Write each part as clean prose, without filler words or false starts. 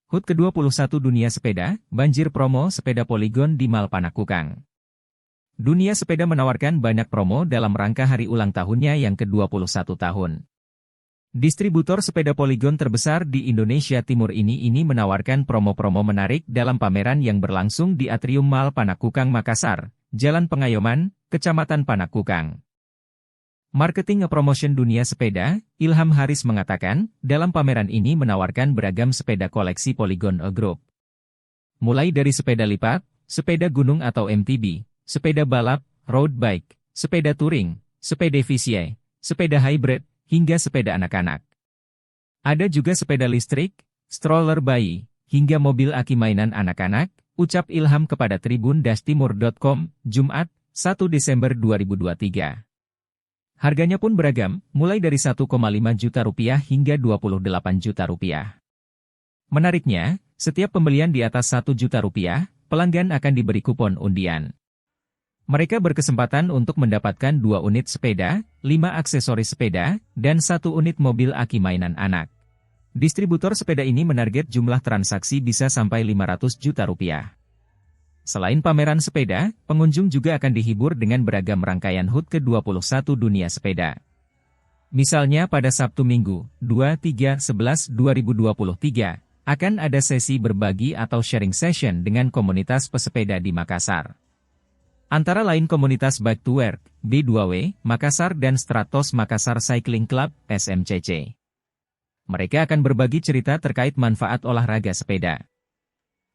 HUT ke-21 Dunia Sepeda, banjir promo sepeda Polygon di Mall Panakukang. Dunia Sepeda menawarkan banyak promo dalam rangka hari ulang tahunnya yang ke-21 tahun. Distributor sepeda Polygon terbesar di Indonesia Timur ini menawarkan promo-promo menarik dalam pameran yang berlangsung di Atrium Mall Panakukang Makassar, Jalan Pengayoman, Kecamatan Panakukang. Marketing Promotion Dunia Sepeda, Ilham Haris mengatakan, dalam pameran ini menawarkan beragam sepeda koleksi Polygon Group. Mulai dari sepeda lipat, sepeda gunung atau MTB, sepeda balap, road bike, sepeda touring, sepeda VCI, sepeda hybrid, hingga sepeda anak-anak. Ada juga sepeda listrik, stroller bayi, hingga mobil aki mainan anak-anak, ucap Ilham kepada tribun-timur.com, Jumat, 1 Desember 2023. Harganya pun beragam, mulai dari 1,5 juta rupiah hingga 28 juta rupiah. Menariknya, setiap pembelian di atas 1 juta rupiah, pelanggan akan diberi kupon undian. Mereka berkesempatan untuk mendapatkan 2 unit sepeda, 5 aksesoris sepeda, dan 1 unit mobil aki mainan anak. Distributor sepeda ini menarget jumlah transaksi bisa sampai 500 juta rupiah. Selain pameran sepeda, pengunjung juga akan dihibur dengan beragam rangkaian HUT ke-21 Dunia Sepeda. Misalnya pada Sabtu Minggu, 23/11/2023, akan ada sesi berbagi atau sharing session dengan komunitas pesepeda di Makassar. Antara lain komunitas Bike to Work, B2W, Makassar dan Stratos Makassar Cycling Club, SMCC. Mereka akan berbagi cerita terkait manfaat olahraga sepeda.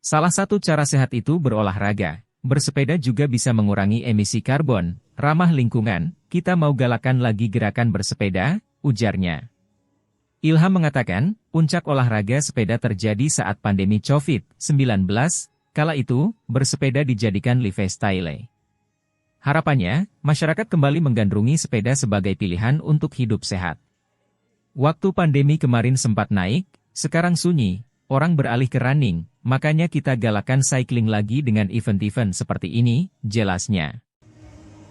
Salah satu cara sehat itu berolahraga. Bersepeda juga bisa mengurangi emisi karbon, ramah lingkungan, kita mau galakan lagi gerakan bersepeda, ujarnya. Ilham mengatakan, puncak olahraga sepeda terjadi saat pandemi COVID-19, kala itu, bersepeda dijadikan lifestyle. Harapannya, masyarakat kembali menggandrungi sepeda sebagai pilihan untuk hidup sehat. Waktu pandemi kemarin sempat naik, sekarang sunyi, orang beralih ke running, makanya kita galakan cycling lagi dengan event-event seperti ini, jelasnya.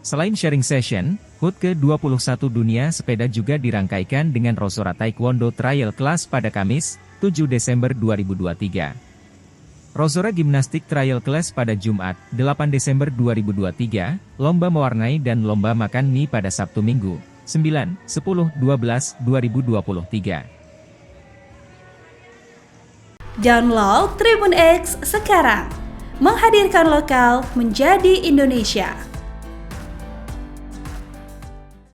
Selain sharing session, HUT ke-21 Dunia Sepeda juga dirangkaikan dengan Rosora Taekwondo Trial Class pada Kamis, 7 Desember 2023. Rosora Gimnastik Trial Class pada Jumat, 8 Desember 2023, lomba mewarnai dan lomba makan mie pada Sabtu Minggu, 9, 10, 12, 2023. Download Tribun X sekarang, menghadirkan lokal menjadi Indonesia.